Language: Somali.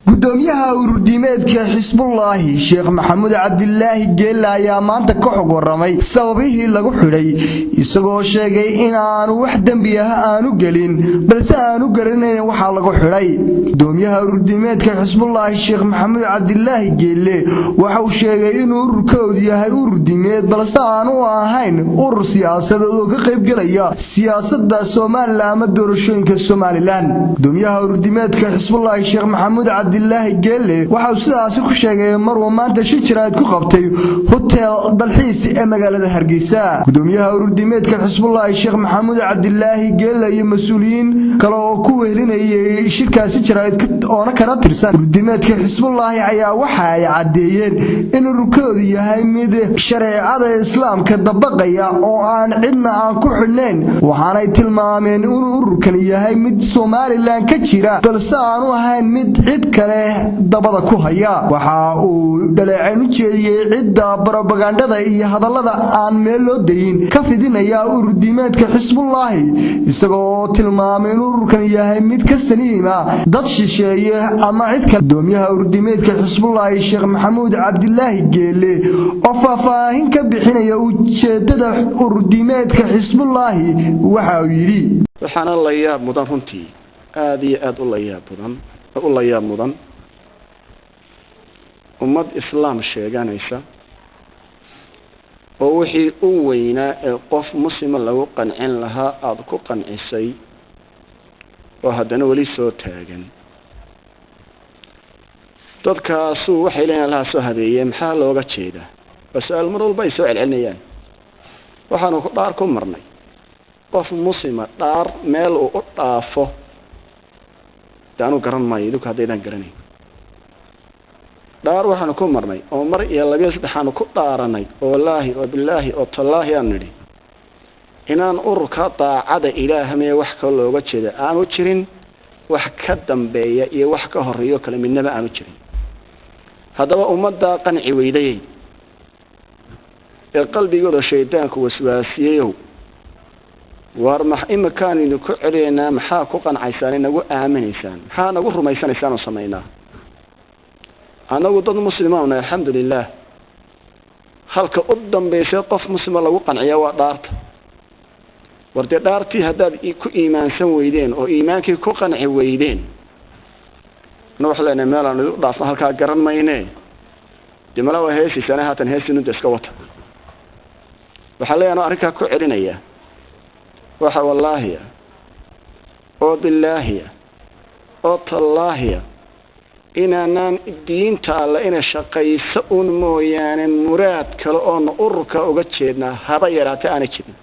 gudoomiyaha ururdiimeedka xisbullaahi sheekh maxamuud cabdilaahi geelle ayaa maanta ka xog waramay sababihii lagu xidhay isagoo sheegay in aanu wax dambi ah aanu gelin balse aanu garanayn waxa lagu xidhay gudoomiyaha ururdiimeedka xisbullaahi sheekh maxamuud cabdilaahi geelle waxa uu sheegay in ururkoodu yahay ururdiimeed balse aanu ahayn urur siyaasadeed oo ka qayb galaya siyaasadda Soomaaliland ama doorashooyinka Soomaaliland gudoomiyaha ururdiimeedka xisbullaahi sheekh maxamuud cabdilaahi geelle waxa uu sidaas ku sheegay maruu maanta shijiraad ku qabtay hotel dalxiis ee magaalada Hargeysa gudoomiyaha ururdiimeedka xisbullaahi sheekh maxamuud cabdilaahi geelle iyo mas'uuliyiin kale oo ku weelinayay shirkaasi shijiraad oo kana tirsan ururdiimeedka xisbullaahi ayaa waxa ay cadeeyeen in ururkoodu yahay mid sharciga islaamka dabaqaya oo aan cidna aan ku xidhnayn waxaanay tilmaameen in ururkan yahay mid Soomaaliland ka jira balse aanu ahayn mid cid kale dabada ku haya waxa uu dhaleecin u jeediyay cidda propagandada iyo hadallada aan meel loo deyin ka fidinaya ururdiimeedka xisbullaahi isagoo tilmaamay in ururkan yahay mid ka saliima dad shisheeye ama cid kale gudoomiyaha ururdiimeedka xisbullaahi sheekh maxamuud cabdilaahi geelle oo faahfaahin ka bixinaya ujeedada ururdiimeedka xisbullaahi waxa uu yiri waxaan la yaab mudan runtii aad iyo aad u la yaab mudan ummad islaam sheeganaysa oo wixii u weynaa ee qof muslim lagu qancin lahaa aad ku qancisay oo haddana wali soo taagan dadkaasu waxay leeyahay la soo habeeyay maxaa looga jeedaa su'aal mar walba ay soo celcelinayaan waxaanu ku dhaar ku marnay qof muslima dhaar meel uu u dhaafo daanu garan maayo idinku haddaydan garanayn dhaar waxaanu ku marnay oo mar iyo laba saddexaanu ku dhaaranay oo wallaahi oo billaahi oo tallaahi aan nidhi inaan ururka daacada ilaahay wax ka looga jeeda aanu jirin wax ka dambeeya iyo wax ka horeeyo kala midnaba aanu jirin haddaba ummadda qanci weyday ee qalbigooda shaydaanku waswaasiyeeyo war imkaan inuu ku celiyana maxaa ku qancaysan inagu aaminaysaan maxaa nagu rumaysanaysaan oo sameeynaa anagu dad muslimiin ah alxamdulillah halka u dambeysay qof muslim lagu qanciyo waa dhaarta warde dhaartii haddaad ku iimaansan weydeen oo iimaankii ku qanci weydeen wax leena meel aan u dhaafno halka garan maynee dimala waa heesiisana haatan heesinu iska wata waxa leeyano arrinka ku celinaya waxa wallaahi oo billaahi oo tallaahi inaan diinta alla ina shaqayso un mooyaane muraad kale oo ururka uga jeedna haba yaraatay aan jirin